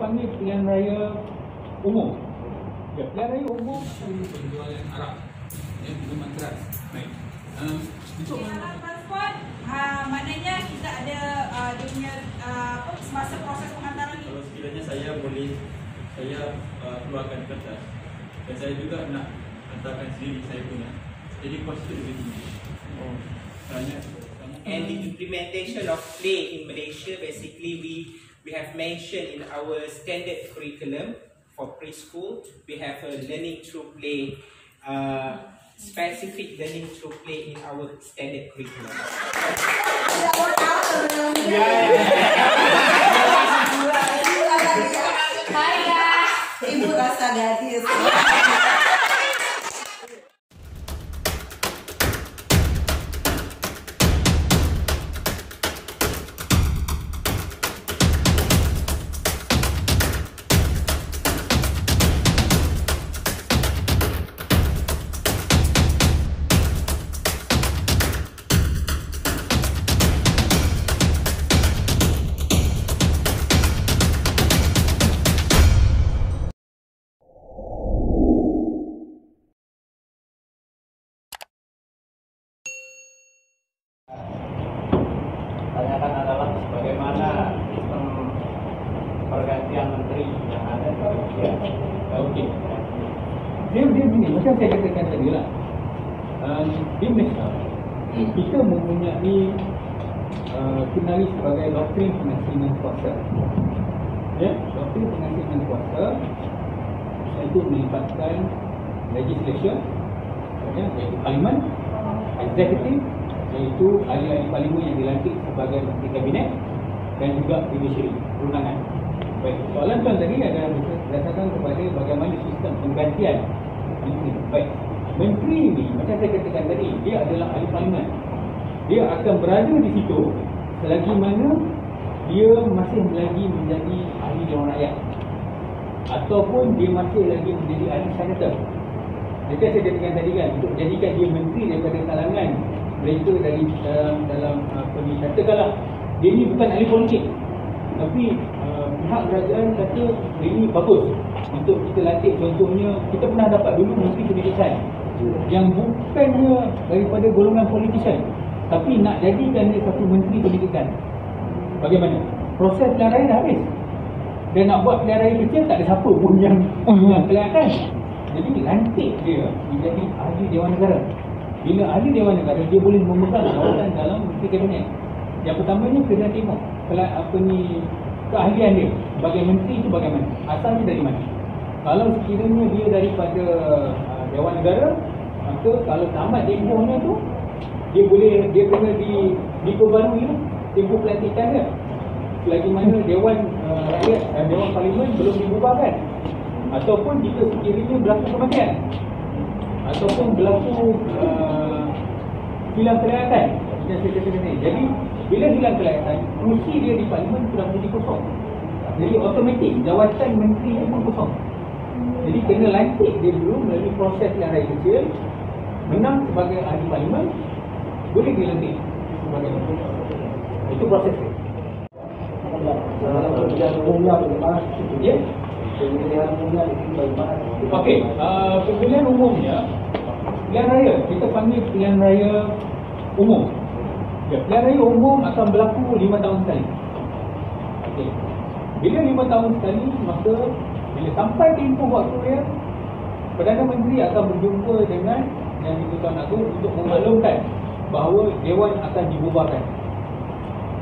panggil pilihan raya umum. Ya, pilihan raya umum penjualan Arab yang minuman keras. Baik. Untuk transport, maknanya kita ada dia punya semasa proses pengantaran ni. Kalau sekiranya saya keluarkan kertas dan saya juga nak hantarkan sendiri saya punya, jadi kos itu lebih tinggi. And the implementation of play in Malaysia, basically we have mentioned in our standard curriculum for preschool, we have a learning through play, specific learning through play in our standard curriculum. Hai guys, Ibu rasa gadis. tanyakan adalah bagaimana sistem pergantian menteri yang ada di Malaysia. Okey. Dia begini, macam saya katakan tadi lah. Di Malaysia, kita mempunyai kenali sebagai doktrin pengasihan kuasa. Ya, doktrin pengasihan kuasa itu melibatkan legislation, ya, iaitu parlimen, eksekutif, iaitu ahli-ahli parlimen yang dilantik sebagai menteri kabinet, dan juga judiciary, perundangan. Baik, soalan tuan tadi adalah berdasarkan kepada bagaimana sistem penggantian menteri. Baik, menteri ini macam saya katakan tadi, dia adalah ahli parlimen. Dia akan berada di situ selagi mana dia masih lagi menjadi ahli Dewan Rakyat, ataupun dia masih lagi menjadi ahli senator. Jadi saya katakan tadi kan, untuk jadikan dia menteri daripada kalangan mereka dari dalam katakanlah dia ni bukan ahli politik, tapi pihak kerajaan kata ini bagus untuk kita latih. Contohnya kita pernah dapat dulu menteri pendidikan yang bukannya daripada golongan politician, tapi nak jadikan dia satu menteri pendidikan. Bagaimana? Proses pilihan raya dah habis, dan nak buat pilihan raya kecil tak ada siapa pun yang kelihatan. Jadi lantik dia menjadi ahli Dewan Negara. Bila ahli Dewan Negara, dia boleh memegang jawatan dalam menteri kabinet. Yang pertamanya kena tengok keahlian dia sebagai menteri itu bagaimana, asalnya dari mana. Kalau sekiranya dia daripada Dewan Negara, maka kalau tamat tempohnya tu dia kena diperbarui tempoh pelantikan dia. Selagi mana Dewan Rakyat dan Dewan Parlimen belum dibubarkan, ataupun jika sekiranya berlaku kematian, ataupun berlaku hilang kelayatan, yang saya katakan ni. Jadi bila hilang kelayatan, kursi dia di parlimen sudah menjadi kosong. Jadi automatik jawatan menteri dia pun kosong. Jadi kena lantik dia dulu melalui proses pilihan raya kecil, menang sebagai ahli parlimen, boleh dilantik sebagai menteri. Itu proses dia. Pemilihan umumnya bagaimana? Ya. Pemilihan umumnya bagaimana? Okey, pemilihan umumnya, pilihan raya, kita panggil pilihan raya umum. Ya, pilihan raya umum akan berlaku 5 tahun sekali. Okey. Bila 5 tahun sekali, maka bila sampai tempoh waktu dia, Perdana Menteri akan berjumpa dengan Yang di-Pertuan Agong untuk memaklumkan bahawa Dewan akan dibubarkan.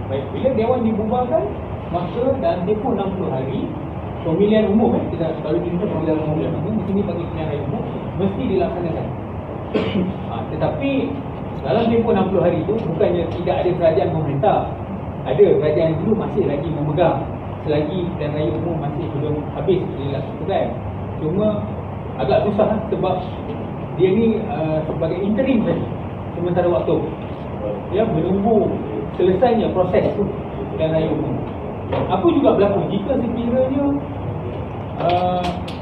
Baik, bila Dewan dibubarkan, maka dalam tempoh 60 hari pemilihan umum, kita kalau kita pemilihan umum, di sini bagi pilihan raya umum mesti dilaksanakan. Tetapi dalam tempoh 60 hari itu bukannya tidak ada kerajaan pemerintah. Ada kerajaan dulu masih lagi memegang selagi pilihan raya umum masih belum habis dilaksanakan. Cuma agak susah sebab dia ni sebagai interim saja sementara waktu, ya, menunggu selesainya proses pilihan raya umum. Apa juga berlaku jika sekiranya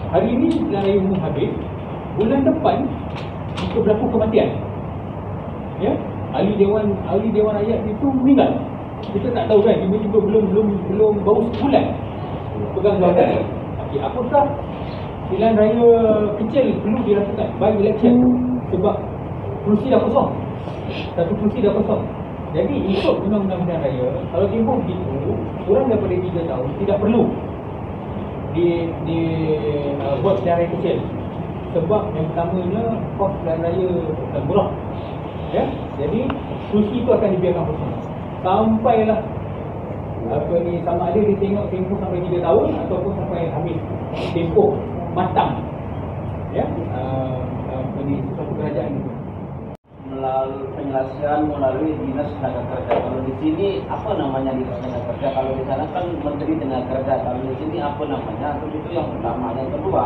hari ini pilihan raya umum habis, bulan depan jika berlaku kematian, ya, ahli dewan rakyat itu meninggal, kita tak tahu kan, tiba-tiba belum baru sebulan pegang jawatan. Okey, apakah pilihan raya kecil perlu dilakukan by election? Sebab kerusi dah kosong. Satu kerusi dah kosong. Jadi ikut undang-undang pilihan raya, kalau tempoh begitu, kurang daripada 3 tahun tidak perlu buat pilihan raya kecil. Sebab yang pertamanya kos pilihan raya murah. Ya, jadi kerusi itu akan dibiarkan kosong sampailah sama ada dia tengok tempoh sampai 3 tahun ataupun sampai habis tempoh matang. Ya, suatu kerajaan itu Melalui penyelesaian melalui dinas tenaga kerja. Kalau di sini apa namanya dinas tenaga kerja? Kalau di sana kan menteri tenaga kerja. Kalau di sini apa namanya? Itu yang pertama. Yang kedua,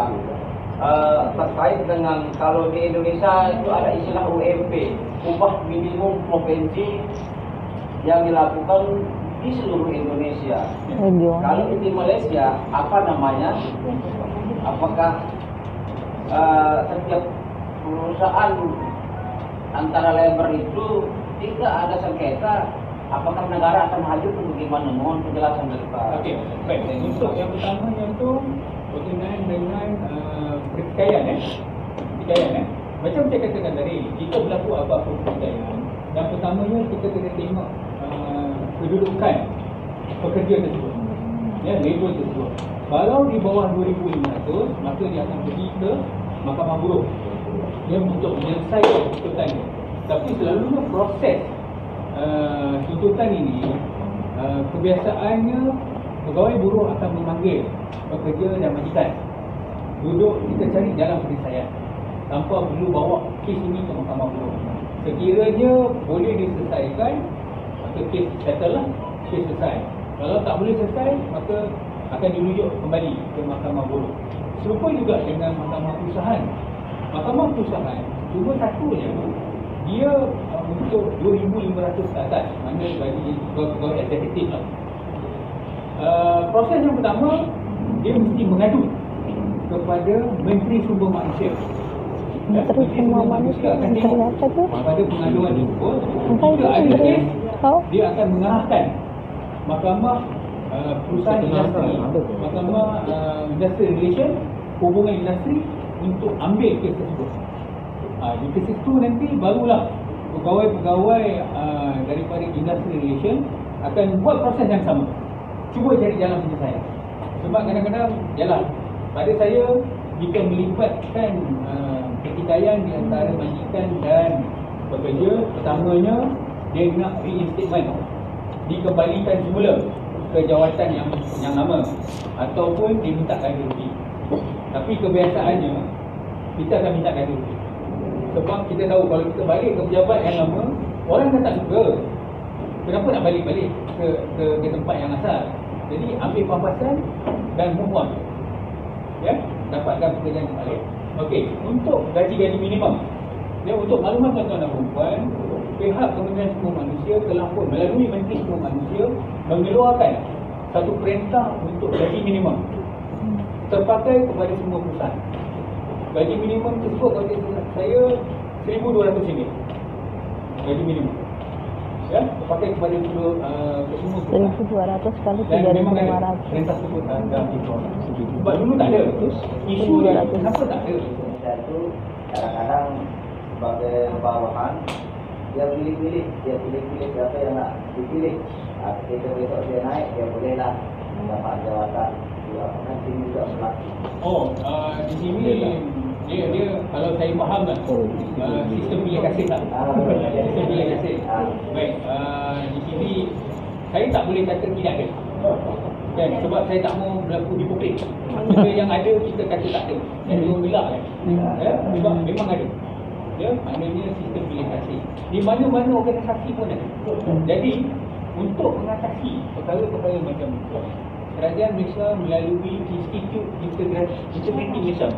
terkait dengan kalau di Indonesia itu ada istilah UMP, upah minimum provinsi yang dilakukan di seluruh Indonesia. Kalau di Malaysia apa namanya? Apakah setiap perusahaan antara labor itu tidak ada sengketa? Apakah negara akan maju atau bagaimana? Mohon penjelasan dari Pak. Okey, baik. Untuk yang pertama itu berkenaan dengan pertikaian. Pertikaian. Macam saya katakan tadi, jika berlaku apa-apa pertikaian, yang pertamanya kita kena tengok kedudukan pekerja tersebut, ya, labor tersebut. Kalau di bawah 2,500, maka dia akan pergi ke Mahkamah Buruh, dia untuk menyelesaikan tuntutan dia. Tapi selalunya proses tuntutan ini, kebiasaannya pegawai buruh akan memanggil pekerja dan majikan, duduk kita cari jalan penyelesaian tanpa perlu bawa kes ini ke Mahkamah Buruh. Sekiranya boleh diselesaikan, maka kes settle lah, kes selesai. Kalau tak boleh selesai, maka akan dirujuk kembali ke Mahkamah Buruh. Serupa juga dengan Mahkamah Perusahaan. Mahkamah Perusahaan cuma satu je, dia untuk 2,500 ke atas, mana bagi pegawai eksekutif lah. Proses yang pertama, dia mesti mengadu kepada Menteri Sumber Manusia. Menteri Sumber Manusia akan tengok pada pengaduan tersebut. Jika ada kes, dia akan mengarahkan Mahkamah Perusahaan Industri, Mahkamah Industrial Relation, Hubungan Industri untuk ambil kes tersebut. Di kes itu nanti barulah pegawai-pegawai daripada Industrial Relation akan buat proses yang sama, cuba cari jalan penyelesaian. Sebab kadang-kadang, yalah, pada saya, jika melibatkan pertikaian di antara majikan dan pekerja, pertamanya dia nak reinstatement, dikembalikan semula ke jawatan yang lama, ataupun dia minta ganti rugi. Tapi kebiasaannya kita akan minta ganti rugi, sebab kita tahu kalau kita balik ke pejabat yang lama, orang dah tak suka. Kenapa nak balik-balik ke tempat yang asal? Jadi ambil pampasan dan move on, ya, dapatkan pekerjaan yang balik. Okey, untuk gaji-gaji minimum, ya, untuk maklumat tuan-tuan dan puan, pihak Kementerian Sumber Manusia telah pun melalui Menteri Sumber Manusia mengeluarkan satu perintah untuk gaji minimum terpakai kepada semua perusahaan. Gaji minimum tersebut kalau saya RM1,200 gaji minimum, ya, terpakai kepada semua perusahaan. 1,200 kali Dan memang ada 3,500. perintah tersebut dalam itu. Sebab dulu tak ada isu dia, kenapa tak ada? Indonesia itu kadang-kadang sebagai bawahan dia pilih-pilih siapa yang nak dipilih. Ketika besok dia naik, dia bolehlah mendapat jawatan. Apakah sini juga berlaku? Di sini dia kalau saya faham lah, sistem bilik kasih tak? Sistem bilik kasih. Baik, di sini saya tak boleh kata tidak ada. Kan, sebab saya tak mau berlaku hipokrit. Benda yang ada kita kata tak ada. Yang dia belak kan. Ya, sebab memang ada. Ya, maknanya sistem bilik kasih. Di mana-mana organisasi pun ada. Jadi untuk mengatasi perkara-perkara macam itu, Kerajaan Malaysia melalui Institut Integriti Malaysia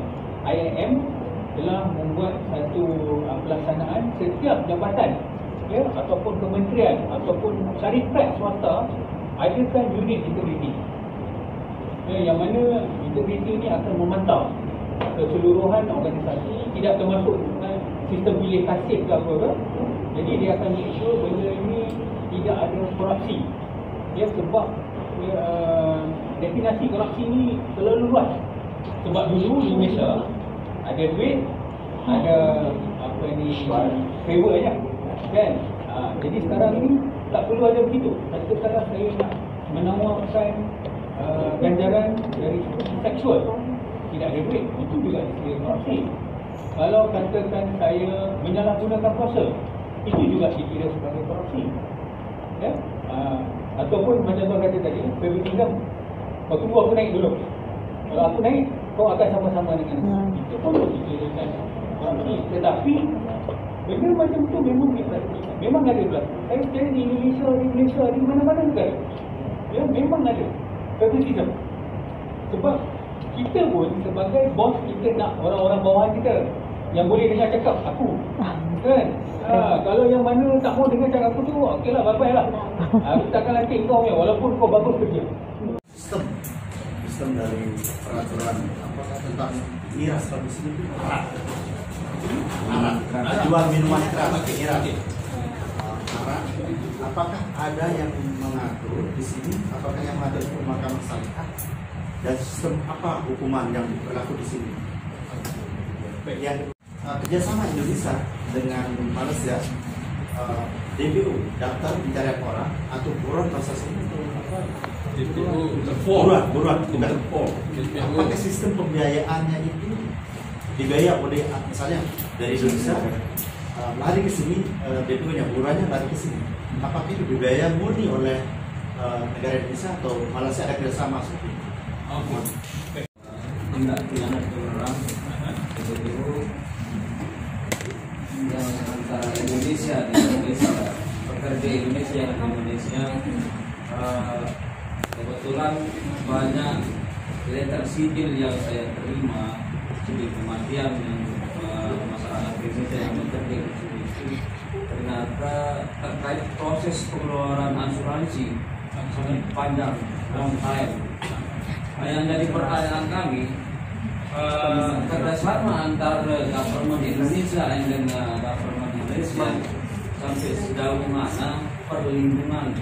IIM telah membuat satu pelaksanaan setiap jabatan, ya, ataupun kementerian ataupun syarikat swasta adakan unit integriti, ya, yang mana integriti ini akan memantau keseluruhan organisasi, tidak termasuk sistem bilik kasih ke apa-apa. Jadi dia akan make sure benda ini tidak ada korupsi, ya, sebab definisi korupsi ni terlalu luas. Sebab dulu di Malaysia ada duit, ada apa ni, favor aja, kan? Jadi sekarang ni tak perlu ada begitu. Tapi sekarang saya nak menawarkan ganjaran dari seksual, tidak ada duit, itu juga dikira korupsi. Kalau katakan saya menyalahgunakan kuasa, itu juga dikira sebagai korupsi, ya? Ataupun macam tuan kata tadi, favoritism, kau tunggu aku naik dulu, kalau aku naik kau akan sama-sama dengan aku. Itu pun dikirakan korupsi. Tetapi benda macam tu memang memang ada berlaku. Saya percaya di Malaysia, di mana-mana negara, ya, memang ada favoritism. Sebab kita pun sebagai bos, kita nak orang-orang bawahan kita yang boleh dengar cakap aku, kan? Kalau yang mana tak mau dengar cakap aku tu, okeylah, bye-bye lah. Aku takkan latih kau ya, walaupun kau bagus kerja. Sistem dari peraturan apakah tentang miras kalau di sini itu arak, jual minuman keras pakai miras. Arak, apakah ada yang mengatur di sini? Apakah yang ada di mahkamah syariah? Dan sistem apa hukuman yang berlaku di sini? Yang kerjasama Indonesia dengan Malaysia, DPO, Daftar Pencarian Orang atau buron bahasa sini itu apa? Buruan, bukan. Apakah sistem pembiayaannya itu dibiayai oleh misalnya dari Indonesia lari ke sini, DPO-nya, buruannya lari ke sini? Apakah itu dibiayai murni oleh negara Indonesia atau Malaysia ada kerjasama seperti itu? Tindak pidana orang DPO yang antara Indonesia di Indonesia, pekerja Indonesia dan Indonesia. Kebetulan banyak letter sipil yang saya terima di kematian yang masyarakat Indonesia yang bekerja di sini, ternyata terkait proses pengeluaran asuransi sangat panjang, long time. Yang jadi pertanyaan kami, kerjasama antara government Indonesia dengan government Malaysia sampai sejauh mana perlindungan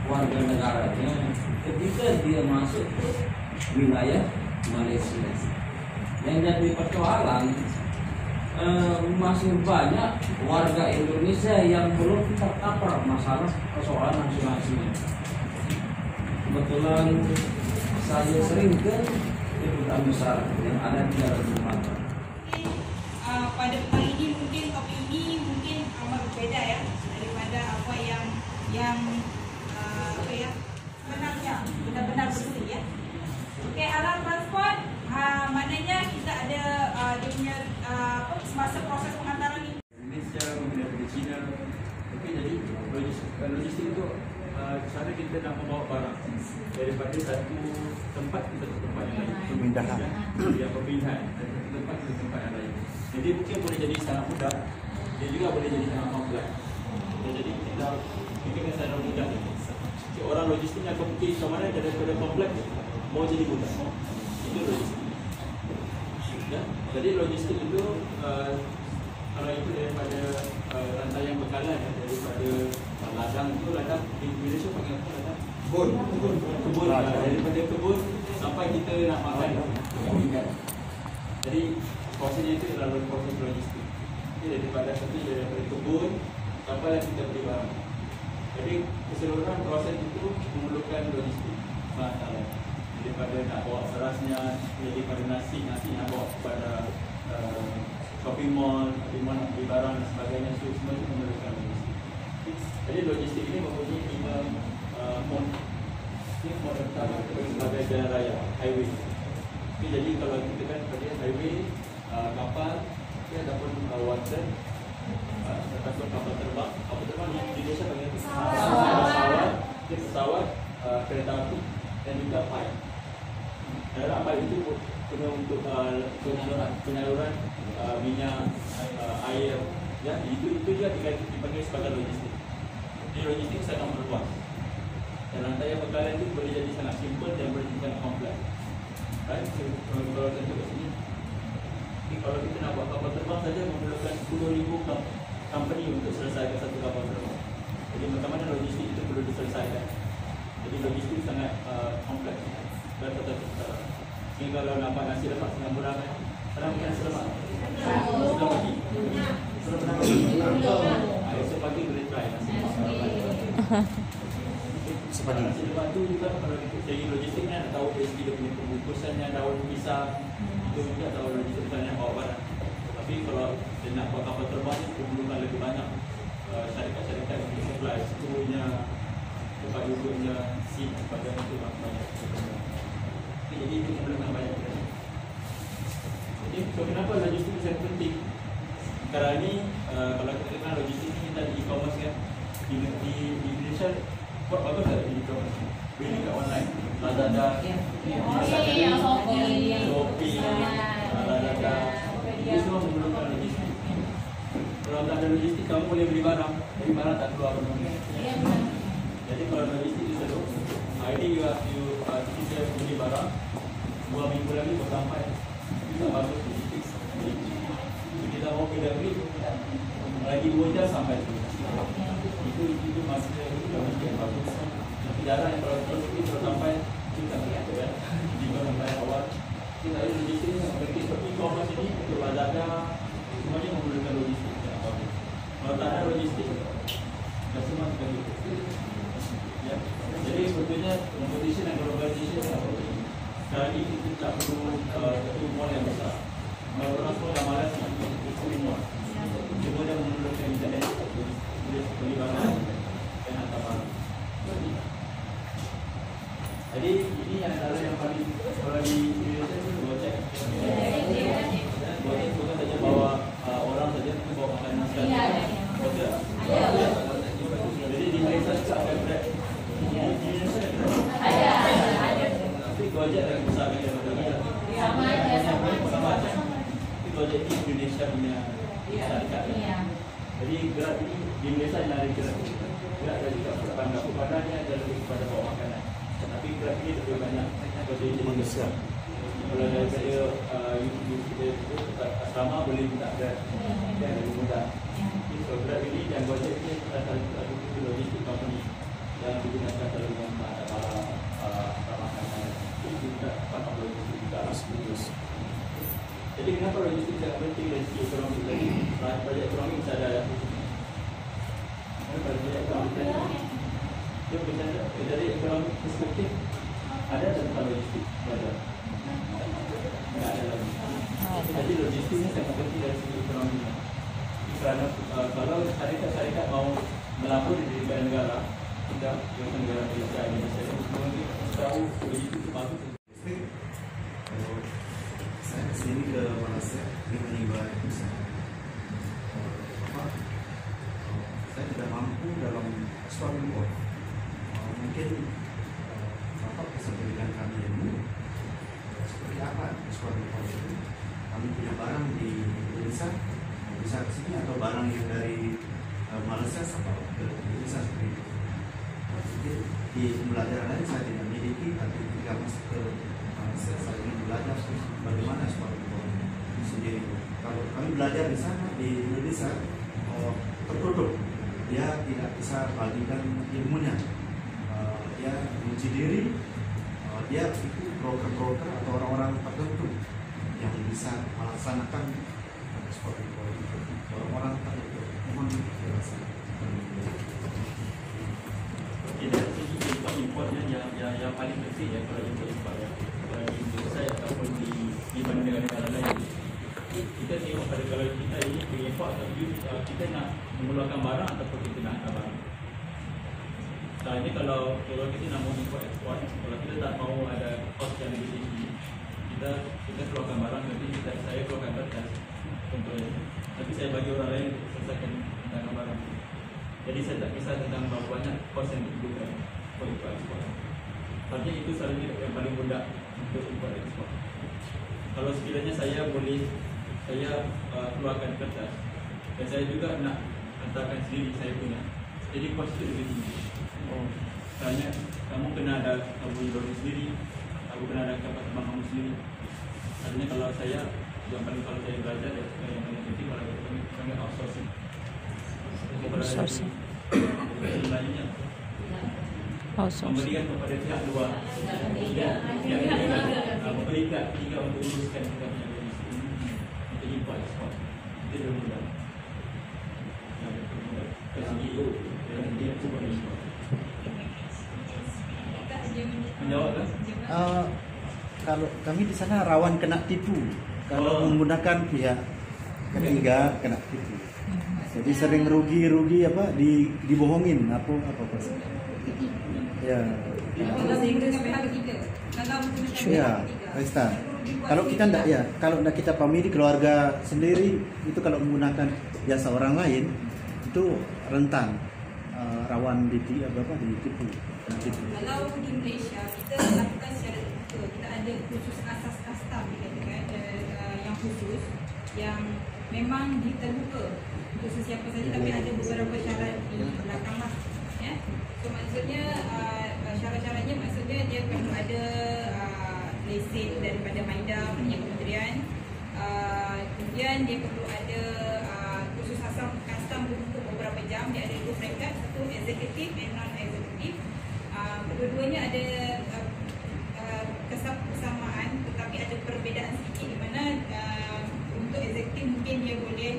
warga negaranya ketika dia masuk ke wilayah Malaysia. Yang jadi persoalan, masih banyak warga Indonesia yang belum tercover masalah persoalan asuransinya. Kebetulan saya sering ke kedutaan besar yang ada di dalam rumah. Pada kali ini mungkin topik ini mungkin amat berbeda ya daripada apa yang apa ya benarnya benar-benar bersih ya. Okey, alat transport maknanya kita ada dia punya semasa proses pengantaran ini. Indonesia mungkin dari China, tapi jadi logistik itu cara kita nak membawa barang daripada satu tempat ke satu tempat yang lain. Pemindahan. Ya, pemindahan dari satu tempat ke tempat yang lain. Jadi mungkin boleh jadi sangat mudah, dia juga boleh jadi sangat kompleks. Jadi kita fikirkan secara mudah. Si orang logistik yang akan fikir macam mana daripada kompleks mau jadi mudah. Itu logistik. Ya? Jadi logistik itu kalau itu daripada rantaian bekalan ya, daripada ladang itu, ladang di Malaysia panggil apa ladang? Kebun. Daripada kebun sampai kita nak makan. Jadi prosesnya itu adalah proses logistik. Jadi daripada kebun sampailah kita beli barang. Jadi keseluruhan proses itu memerlukan logistik. Masalah daripada nak bawa berasnya, daripada nasi nak bawa kepada shopping mall nak beli barang dan sebagainya, semua itu memerlukan logistik. Jadi logistik ini mempunyai 5 mod. Ini mod pertama sebagai jalan raya, highway. Jadi kalau kita kan pada highway, kapal, ataupun water, ataupun kapal terbang di Indonesia panggil pesawat, kereta api dan juga pipe. Dalam pipe itu guna untuk penyaluran minyak, air, ya, itu juga dipanggil sebagai logistik. Jadi logistik sangat berluas. Dan rantaian bekalan itu boleh jadi sangat simple dan boleh jadi sangat kompleks. Right? Kalau kita tengok sini, kalau kita nak buat kapal terbang saja memerlukan 10,000 company untuk selesaikan satu kapal terbang. Jadi macam mana logistik itu perlu diselesaikan. Jadi logistik sangat kompleks. Ini kalau dapat nasi lemak senang murah kan? Pernah makan nasi lemak? Sebelum pagi? Sebelum pernah makan? Esok pagi boleh try nasi lemak. Sepagi. Nasi lemak tu juga kalau dari logistiknya nak tahu dari segi dia punya pembungkusannya, daun pisang, itu juga tahu logistik misalnya bawa barang. Tapi kalau dia nak buat kapal terbang ni perlukan lebih banyak syarikat-syarikat yang supply seluruhnya, tempat duduknya, seat pada itu banyak. Jadi itu memerlukan banyak. Jadi so, kenapa logistik sangat penting? Sekarang ni kalau kita kenal logistik ni kita di e-commerce kan, di Indonesia buat bagus tak di e-commerce? Beli kat online, Lazada, Shopee, Lazada, itu semua memerlukan logistik. Kalau tak ada logistik, kamu boleh beli barang, tapi barang tak keluar benar. Jadi kalau logistik itu seru, ID kita beli barang, 2 minggu lagi baru sampai. Itu bagus logistik. Jadi kita mau kita beli, lagi 2 jam sampai. Itu masih yang bagus. Tapi jarang yang kalau terus sampai, kita melihat ya, jika sampai awal. Kita ada logistik yang penting seperti e-commerce ini untuk Lazada, semuanya memerlukan logistik. Kalau tak ada logistik, dah semua sekali. Ya. Jadi sebetulnya competition dan globalization sekarang ini kita tak perlu satu mall yang besar. Kalau orang semua dah malas nak pergi mall, semua dah memerlukan internet, boleh beli barang dan hantar barang. Jadi ini antara yang paling kalau di Indonesia itu Gojek. Gojek bukan saja bawa orang saja, tapi bawa makanan sekali. Gojek. Jadi di Malaysia juga ada Grab. Di Indonesia ada. Tapi Gojek lagi besar lagi daripada kita. Sama aja. Tapi Gojek di Indonesia punya syarikat. Jadi Grab ini di Malaysia ada Grab. Grab ada juga padanya ada lebih kepada bawa makanan. Tapi Grab ini lebih banyak jadi manusia. Kalau daripada kita itu asrama boleh minta Grab, yang lebih mudah. So Grab ini dan Gojek ini adalah satu logistik company yang digunakan dalam para makanan. Ini juga part of logistik juga. Jadi kenapa logistik sangat penting dari segi ekonomi tadi? Projek ekonomi bisa ada. Projek ekonomi dia bercanda dari ekonomi perspektif ada tentang logistik ada tidak ada lagi. Jadi logistik ini sangat penting dari segi ekonomi kerana kalau syarikat-syarikat mau melapor di negara kita yang negara Malaysia Indonesia itu tahu logistik itu bagus. Saya kesini ke Malaysia ingin menimba ilmu saya tidak mampu dalam ekspor impor. Mungkin Bapak bisa berikan kami ilmu seperti apa ekspor impor itu. Kami punya barang di Indonesia bisa ke sini atau barang yang dari Malaysia sampai ke Indonesia seperti itu. Mungkin di pembelajaran lain saya tidak memiliki, tapi ketika masuk ke Malaysia saya ingin belajar bagaimana ekspor impor itu sendiri. Kalau kami belajar di sana di Indonesia tertutup, dia tidak bisa bagikan ilmunya. Dia menguji diri, dia itu broker-broker atau orang-orang tertentu yang bisa melaksanakan ekspor impor itu. Orang-orang tertentu. Mohon dijelaskan. Dari segi impor importnya yang paling penting ya kalau impor ya. Kalau di Indonesia ataupun di mana negara-negara lain. Kita tengok pada kalau kita ini pengimport atau kita nak mengeluarkan barang ataupun kita nak hantar barang. Sekarang ini kalau kita nak mau import ekspor, kalau kita tak mau ada cost yang lebih tinggi, kita keluarkan barang, nanti saya keluarkan kertas contohnya. Tapi saya bagi orang lain untuk selesaikan tentang barang. Jadi saya tak kisah tentang berapa banyak cost yang diperlukan untuk import ekspor. Tapi itu selalunya yang paling mudah untuk import ekspor. Kalau sekiranya saya keluarkan kertas dan saya juga nak hantarkan sendiri saya punya, jadi kos itu lebih tinggi. Tanya, kamu kena ada kamu loading sendiri, kamu kena ada kapal terbang kamu sendiri. Artinya kalau saya yang paling kalau saya belajar yang paling penting kalau kami outsourcing. Outsourcing. Lainnya memberikan kepada pihak luar. Pihak berikat jika untuk uruskan kita punya logistik untuk import ekspor. Itu dia mudah. Dari segi dia cuba ekspor. Menjawab kan? Kalau kami di sana rawan kena tipu kalau menggunakan pihak ketiga kena tipu. Jadi sering rugi apa dibohongin apa. Ya. Ya, Resta. Kalau kita ndak ya, kalau ndak kita family keluarga sendiri itu kalau menggunakan jasa orang lain itu rentan rawan ditipu. Kalau di Malaysia kita lakukan secara terbuka, kita ada khusus asas kasta yang khusus yang memang terbuka khusus siapa saja, tapi ada beberapa syarat di belakang lah. Ya. So maksudnya syarat-syaratnya maksudnya dia perlu ada lesen daripada MIDA, punya kementerian. Kemudian dia perlu ada khusus asam custom untuk beberapa jam. Dia ada 2 peringkat, satu eksekutif dan non-eksekutif. Kedua-duanya ada kesamaan tetapi ada perbezaan sedikit di mana untuk eksekutif mungkin dia boleh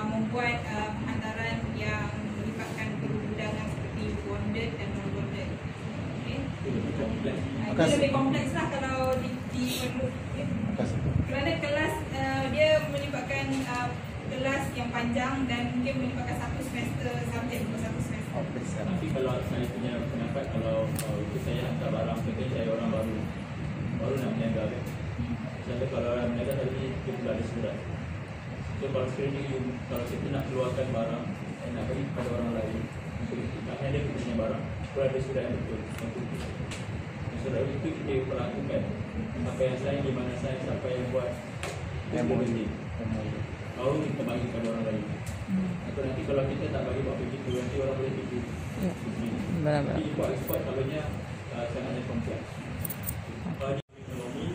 membuat penghantaran yang melibatkan perundangan seperti bonded dan non-bonded. Okay. Itu lebih kompleks lah kalau diperlu. Okay. Kerana kelas dia melibatkan kelas yang panjang dan mungkin melibatkan satu semester subjek untuk satu semester. Tapi kalau saya punya pendapat, kalau itu saya hantar barang, mungkin saya orang baru nak berniaga kan. Misalnya kalau orang berniaga tadi kita perlu ada surat. So kalau screening, kalau kita nak keluarkan barang, nak bagi kepada orang lain, nak hanya dia punya barang, perlu ada surat yang betul. Surat itu kita perlakukan apa yang saya, di mana saya, siapa yang buat, yang boleh. Baru kita bagi kepada orang lain. Atau nanti kalau kita tak bagi buat begitu, nanti orang boleh tipu. Benar-benar. Jadi import-export kalaunya sangat kompleks. Ekonomi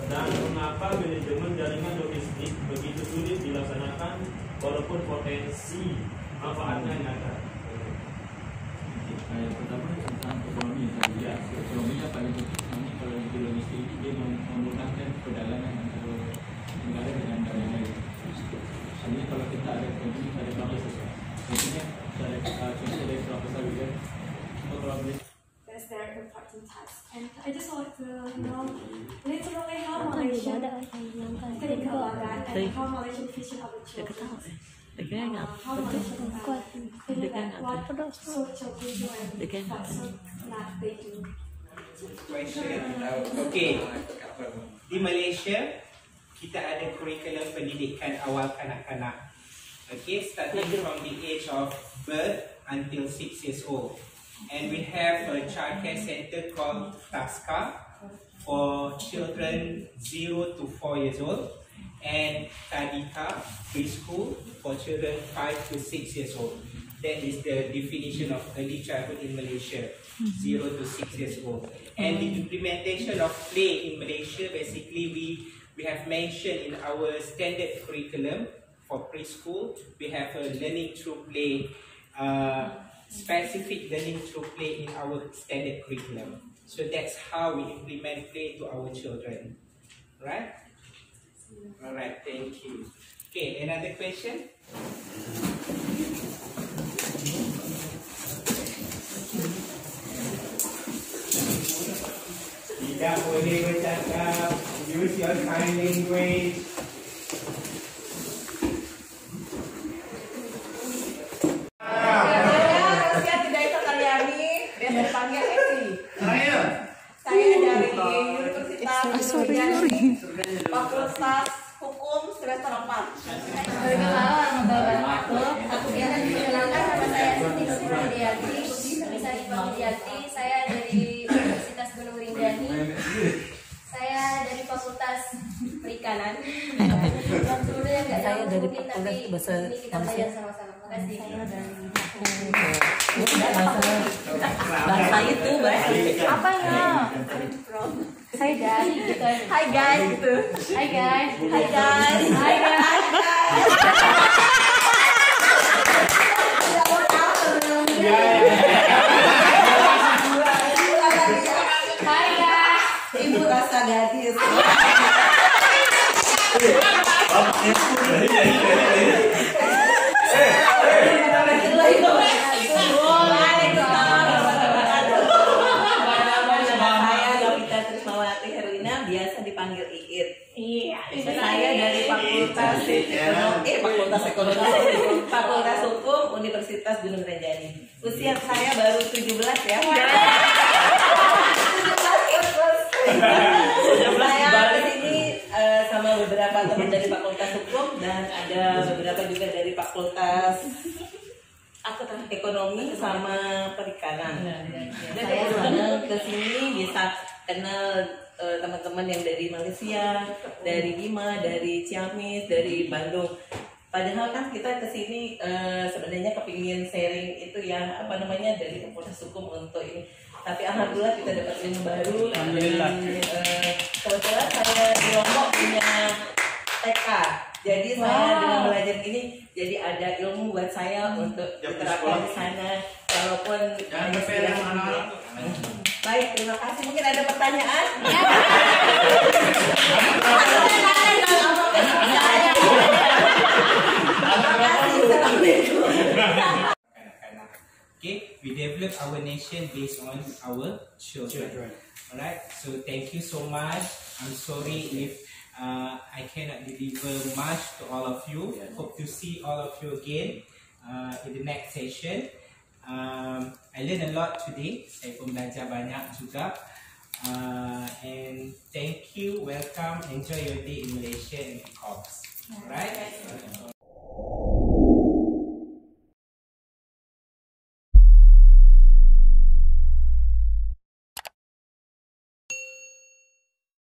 dan mengapa manajemen jaringan logistik begitu sulit dilaksanakan walaupun potensi manfaatnya nyata? Yang pertama tentang ekonomi saja. Ekonominya paling penting kalau di logistik ini dia menggunakan perdagangan antara negara dengan negara lain. Sebenarnya kalau kita ada ekonomi, ada berapa sesuatu. Contohnya contoh dari kelapa sawit kan. Kalau boleh. That's their important task. And I just want to know literally how Malaysian think about that and how Malaysian teaching our children. How Malaysian think that what social video and what's not they do. Question. Okay. Di Malaysia kita ada kurikulum pendidikan awal kanak-kanak. Okay, starting from the age of birth until 6 years old. And we have a childcare center called TASCA for children 0 to 4 years old, and Tadika preschool for children 5 to 6 years old. That is the definition of early childhood in Malaysia, 0 to 6 years old. And the implementation of play in Malaysia, basically we have mentioned in our standard curriculum for preschool, we have a learning through play, specific learning through play in our standard curriculum. So that's how we implement play to our children. Right? Alright, thank you. Okay, another question? Tidak boleh bercakap, use your sign language. Saya tidak ikut Karyani, dia terpanggil Esi. Saya dari Universitas Indonesia, Fakultas Hukum semester 4. Aku biasa dikenalkan nama saya Siti Supriyati, bisa dipanggil Yati. Saya dari Universitas Gunung Rinjani. Saya dari Fakultas Perikanan. Yang sebelumnya nggak tahu mungkin, tapi ini kita belajar sama-sama. Makasih. Bahasa itu apa ya? Hai guys, gitu. Hai guys gitu. Hai guys. Hai guys. Hai guys. Hai guys. Ibu rasa gadis. Biasa dipanggil Iit. Iya. Saya dari Fakultas Ekonomi, Fakultas Hukum Universitas Gunung Rinjani. Usia saya baru 17 ya. Saya kesini sama beberapa teman dari Fakultas Hukum dan ada beberapa juga dari Fakultas Ekonomi sama Perikanan. Saya senang kesini bisa kenal teman-teman yang dari Malaysia, dari Bima, dari Ciamis, dari Bandung. Padahal kan kita kesini sebenarnya kepingin sharing itu ya dari Fakultas Hukum untuk ini. Tapi alhamdulillah kita dapat ilmu baru. Alhamdulillah. Kebetulan saya di Lombok punya TK. Jadi saya dengan belajar ini jadi ada ilmu buat saya untuk diterapkan di sana. Walaupun jangan berpikir anak-anak. Baik, terima kasih. Mungkin ada pertanyaan? Okay, we develop our nation based on our children. Alright, so thank you so much. I'm sorry if I cannot deliver much to all of you. Hope to see all of you again in the next session. I learned a lot today. Saya pun belajar banyak juga. And thank you, welcome, enjoy your day in Malaysia and the Corps. Alright.